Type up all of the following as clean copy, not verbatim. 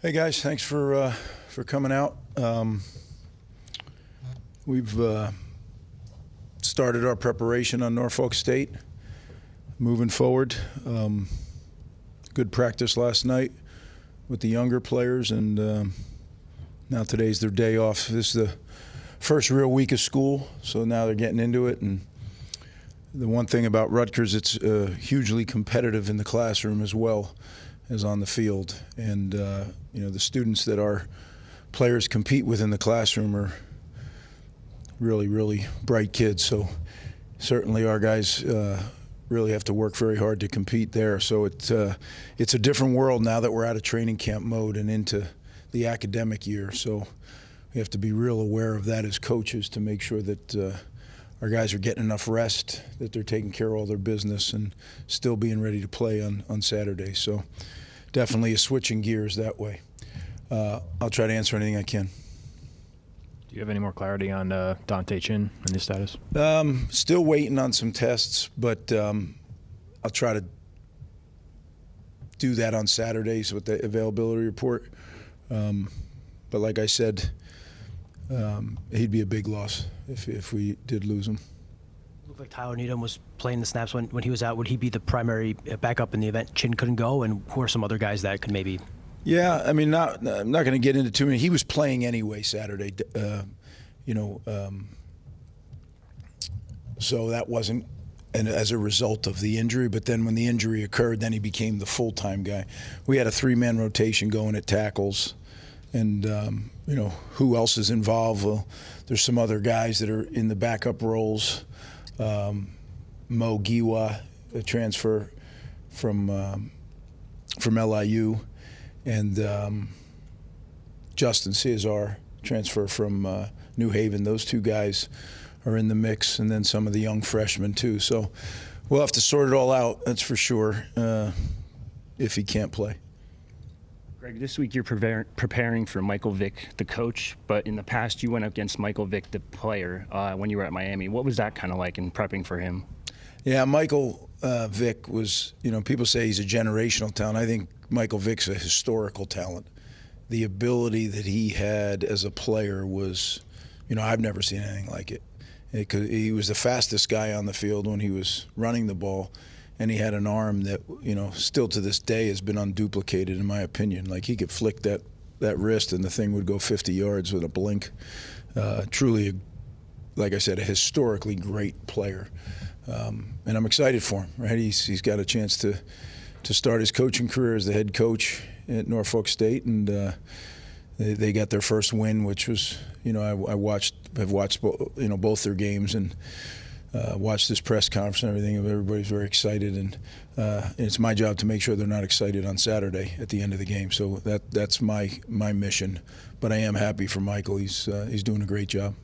Hey guys, thanks for coming out. We've started our preparation on Norfolk State. Moving forward, good practice last night with the younger players, and now today's their day off. This is the first real week of school, so now they're getting into it. And the one thing about Rutgers, it's hugely competitive in the classroom as well as on the field. And the students that our players compete with in the classroom are really, really bright kids. So certainly our guys really have to work very hard to compete there. So it's a different world now that we're out of training camp mode and into the academic year. So we have to be real aware of that as coaches to make sure that our guys are getting enough rest, that they're taking care of all their business and still being ready to play on Saturday. So definitely a switching gears that way. I'll try to answer anything I can. Do you have any more clarity on Dante Chin and his status? Still waiting on some tests, but I'll try to do that on Saturdays with the availability report. But like I said, he'd be a big loss if we did lose him. Looked like Tyler Needham was playing the snaps when he was out. Would he be the primary backup in the event Chin couldn't go? And who are some other guys that could maybe? Yeah, I mean, I'm not going to get into too many. He was playing anyway Saturday, so that wasn't as a result of the injury. But then when the injury occurred, then he became the full-time guy. We had a 3-man rotation going at tackles. And, who else is involved? Well, there's some other guys that are in the backup roles. Mo Giwa, a transfer from LIU, and Justin Cesar, transfer from New Haven. Those two guys are in the mix, and then some of the young freshmen too. So we'll have to sort it all out, that's for sure, if he can't play. Greg, this week you're preparing for Michael Vick, the coach, but in the past you went up against Michael Vick, the player, when you were at Miami. What was that kind of like in prepping for him? Yeah, Michael Vick was, people say he's a generational talent. I think Michael Vick's a historical talent. The ability that he had as a player was, I've never seen anything like it. He was the fastest guy on the field when he was running the ball. And he had an arm that, still to this day has been unduplicated, in my opinion. Like, he could flick that wrist and the thing would go 50 yards with a blink. Truly, like I said, a historically great player. And I'm excited for him, right? He's got a chance to start his coaching career as the head coach at Norfolk State. And they got their first win, which was, I've watched both their games and watched this press conference and everything. Everybody's very excited, and it's my job to make sure they're not excited on Saturday at the end of the game. So that's my mission. But I am happy for Michael. He's doing a great job.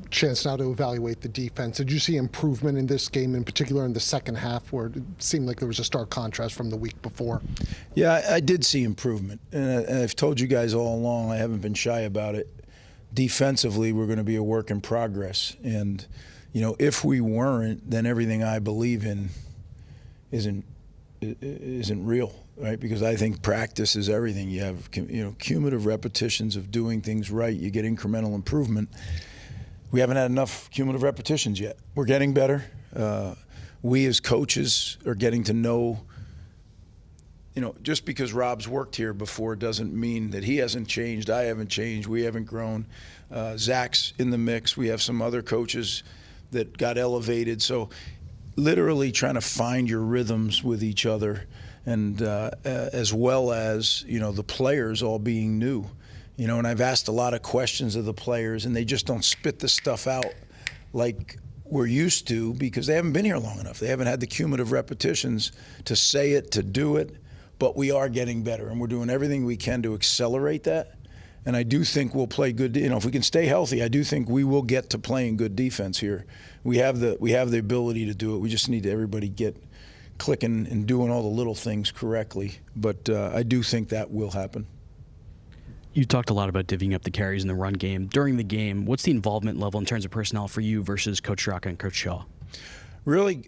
Chance now to evaluate the defense. Did you see improvement in this game, in particular in the second half, where it seemed like there was a stark contrast from the week before? Yeah, I did see improvement, and I've told you guys all along. I haven't been shy about it. Defensively, we're going to be a work in progress, and if we weren't, then everything I believe in isn't real, right? Because I think practice is everything. You have cumulative repetitions of doing things right. You get incremental improvement. We haven't had enough cumulative repetitions yet. We're getting better. We as coaches are getting to know. Just because Rob's worked here before doesn't mean that he hasn't changed, I haven't changed, we haven't grown. Zach's in the mix. We have some other coaches that got elevated. So literally trying to find your rhythms with each other, and as well as, the players all being new. And I've asked a lot of questions of the players, and they just don't spit the stuff out like we're used to, because they haven't been here long enough. They haven't had the cumulative repetitions to say it, to do it. But we are getting better, and we're doing everything we can to accelerate that. And I do think we'll play good. If we can stay healthy, I do think we will get to playing good defense here. We have the ability to do it. We just need everybody get clicking and doing all the little things correctly. But I do think that will happen. You talked a lot about divvying up the carries in the run game. During the game, what's the involvement level in terms of personnel for you versus Coach Rocca and Coach Shaw? Really,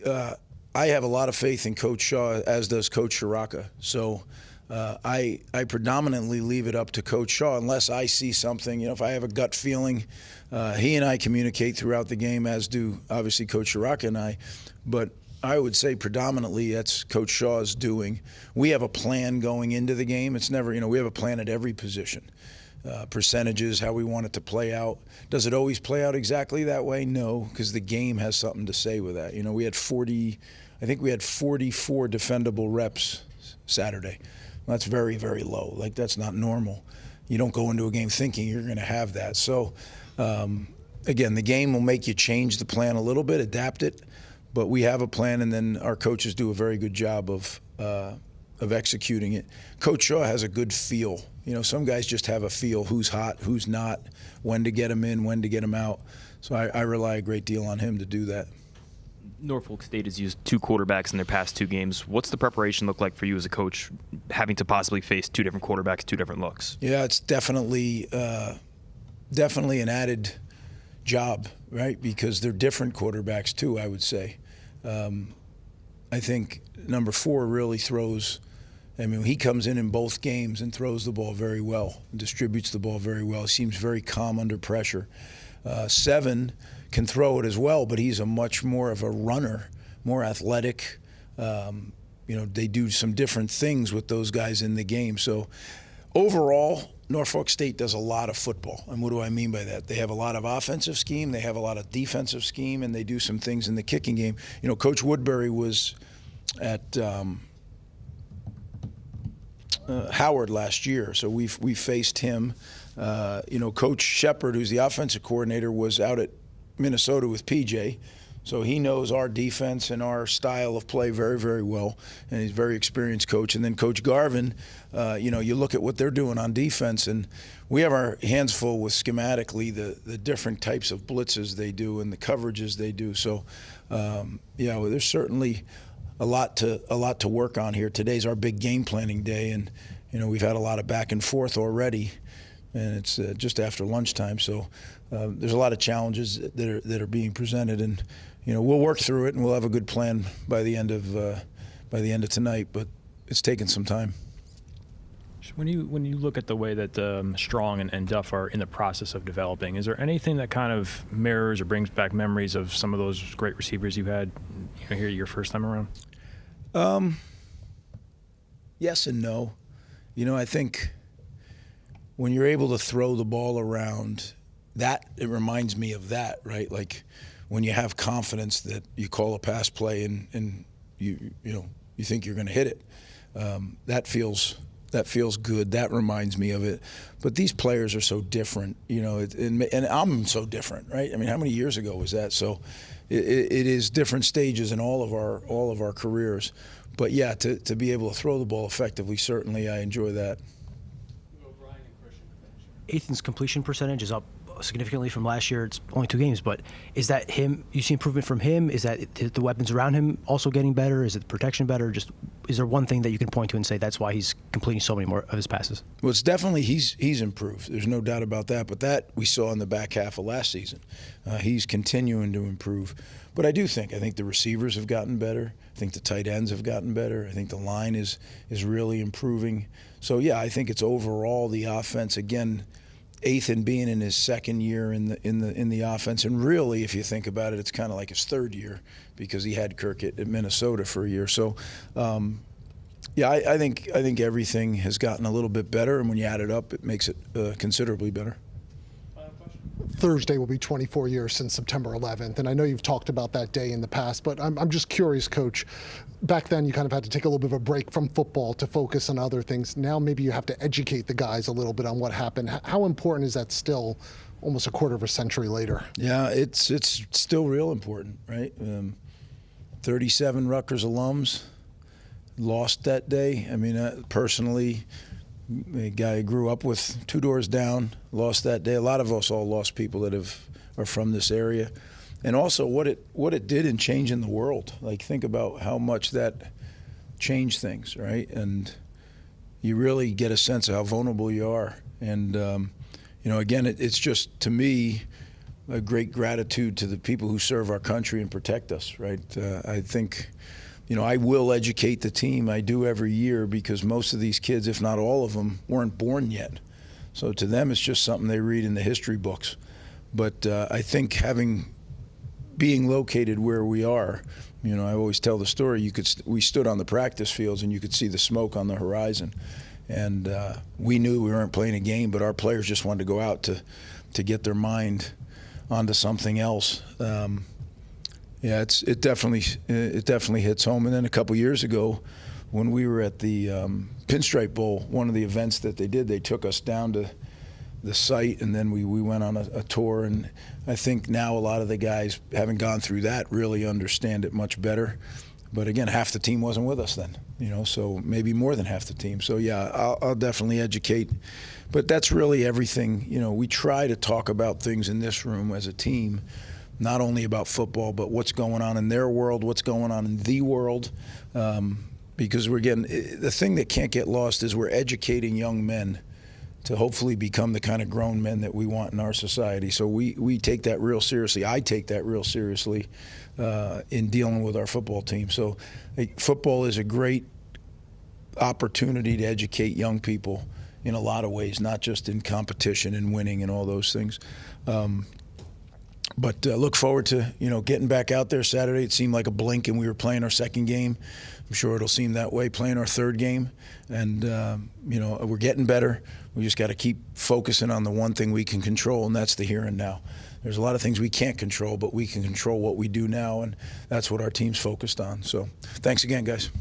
I have a lot of faith in Coach Shaw, as does Coach Shiraka. So I predominantly leave it up to Coach Shaw unless I see something. If I have a gut feeling, he and I communicate throughout the game, as do obviously Coach Shiraka and I. But I would say predominantly that's Coach Shaw's doing. We have a plan going into the game. It's never, we have a plan at every position. Percentages, how we want it to play out. Does it always play out exactly that way? No, because the game has something to say with that. We had 44 defendable reps Saturday. That's very, very low. Like, that's not normal. You don't go into a game thinking you're going to have that. So, again, the game will make you change the plan a little bit, adapt it, but we have a plan, and then our coaches do a very good job of executing it. Coach Shaw has a good feel. Some guys just have a feel who's hot, who's not, when to get them in, when to get them out. So I rely a great deal on him to do that. Norfolk State has used 2 quarterbacks in their past 2 games. What's the preparation look like for you as a coach, having to possibly face 2 different quarterbacks, 2 different looks? Yeah, it's definitely an added job, right? Because they're different quarterbacks too, I would say. I think number 4 really throws. He comes in both games and throws the ball very well, and distributes the ball very well. He seems very calm under pressure. 7 can throw it as well, but he's a much more of a runner, more athletic. They do some different things with those guys in the game. So overall, Norfolk State does a lot of football. And what do I mean by that? They have a lot of offensive scheme, they have a lot of defensive scheme, and they do some things in the kicking game. Coach Woodbury was at Howard last year, so we faced him. Coach Shepard, who's the offensive coordinator, was out at Minnesota with PJ, so he knows our defense and our style of play very, very well, and he's a very experienced coach. And then Coach Garvin, you look at what they're doing on defense, and we have our hands full with schematically the different types of blitzes they do and the coverages they do. So, there's certainly a lot to work on here. Today's our big game planning day, and we've had a lot of back and forth already, and it's just after lunchtime. So there's a lot of challenges that are being presented, and we'll work through it, and we'll have a good plan by the end of tonight. But it's taken some time. When you look at the way that Strong and Duff are in the process of developing, is there anything that kind of mirrors or brings back memories of some of those great receivers you had here your first time around? Yes and no. I think when you're able to throw the ball around, it reminds me of that, right? Like when you have confidence that you call a pass play and you think you're going to hit it. That feels good. That reminds me of it. But these players are so different, and I'm so different, right? How many years ago was that? So it is different stages in all of our careers. But yeah, to be able to throw the ball effectively, certainly I enjoy that. Ethan's completion percentage is up significantly from last year. It's only 2 games, but is that him? You see improvement from him? Is that the weapons around him also getting better? Is it the protection better? Just is there one thing that you can point to and say that's why he's completing so many more of his passes? Well, it's definitely he's improved. There's no doubt about that. But that we saw in the back half of last season. He's continuing to improve. But I think the receivers have gotten better. I think the tight ends have gotten better. I think the line is really improving. So yeah, I think it's overall the offense again. Ethan being in his 2nd year in the offense, and really, if you think about it, it's kind of like his 3rd year because he had Kirk at Minnesota for a year. So, I think everything has gotten a little bit better, and when you add it up, it makes it considerably better. Thursday will be 24 years since September 11th, and I know you've talked about that day in the past, but I'm just curious, Coach. Back then, you kind of had to take a little bit of a break from football to focus on other things. Now maybe you have to educate the guys a little bit on what happened. How important is that still almost a quarter of a century later? Yeah, it's still real important, right? 37 Rutgers alums lost that day. Personally, a guy I grew up with 2 doors down, lost that day. A lot of us all lost people that are from this area. And also what it did in changing the world. Like, think about how much that changed things, right? And you really get a sense of how vulnerable you are. And, again, it's just, to me, a great gratitude to the people who serve our country and protect us, right? I think I will educate the team. I do every year because most of these kids, if not all of them, weren't born yet. So to them, it's just something they read in the history books. But I think being located where we are, I always tell the story. We stood on the practice fields and you could see the smoke on the horizon, and we knew we weren't playing a game, but our players just wanted to go out to get their mind onto something else. Yeah, it definitely hits home. And then a couple years ago, when we were at the Pinstripe Bowl, one of the events that they did, they took us down to the site, and then we went on a tour. And I think now a lot of the guys, having gone through that, really understand it much better. But again, half the team wasn't with us then, so maybe more than half the team. So yeah, I'll definitely educate. But that's really everything. We try to talk about things in this room as a team, not only about football, but what's going on in their world, what's going on in the world. Because the thing that can't get lost is we're educating young men to hopefully become the kind of grown men that we want in our society. So we take that real seriously. I take that real seriously in dealing with our football team. So football is a great opportunity to educate young people in a lot of ways, not just in competition and winning and all those things. But look forward to getting back out there Saturday. It seemed like a blink, and we were playing our second game. I'm sure it'll seem that way playing our third game, and we're getting better. We just got to keep focusing on the one thing we can control, and that's the here and now. There's a lot of things we can't control, but we can control what we do now, and that's what our team's focused on. So thanks again, guys.